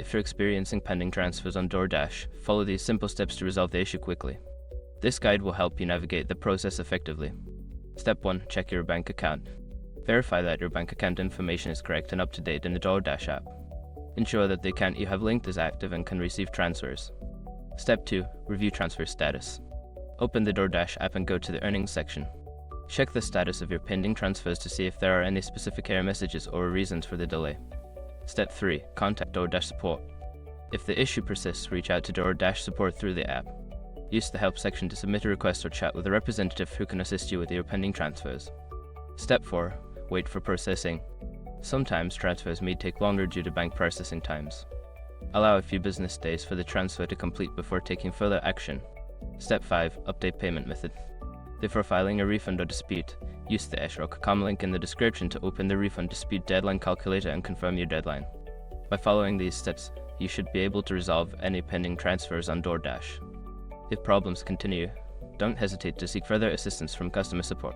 If you're experiencing pending transfers on DoorDash, follow these simple steps to resolve the issue quickly. This guide will help you navigate the process effectively. Step 1. Check your bank account. Verify that your bank account information is correct and up to date in the DoorDash app. Ensure that the account you have linked is active and can receive transfers. Step 2. Review transfer status. Open the DoorDash app and go to the earnings section. Check the status of your pending transfers to see if there are any specific error messages or reasons for the delay. Step 3. Contact DoorDash support. If the issue persists, reach out to DoorDash support through the app. Use the help section to submit a request or chat with a representative who can assist you with your pending transfers. Step 4. Wait for processing. Sometimes transfers may take longer due to bank processing times. Allow a few business days for the transfer to complete before taking further action. Step 5. Update payment method. Before filing a refund or dispute, use the eshrock.com link in the description to open the refund dispute deadline calculator and confirm your deadline. By following these steps, you should be able to resolve any pending transfers on DoorDash. If problems continue, don't hesitate to seek further assistance from customer support.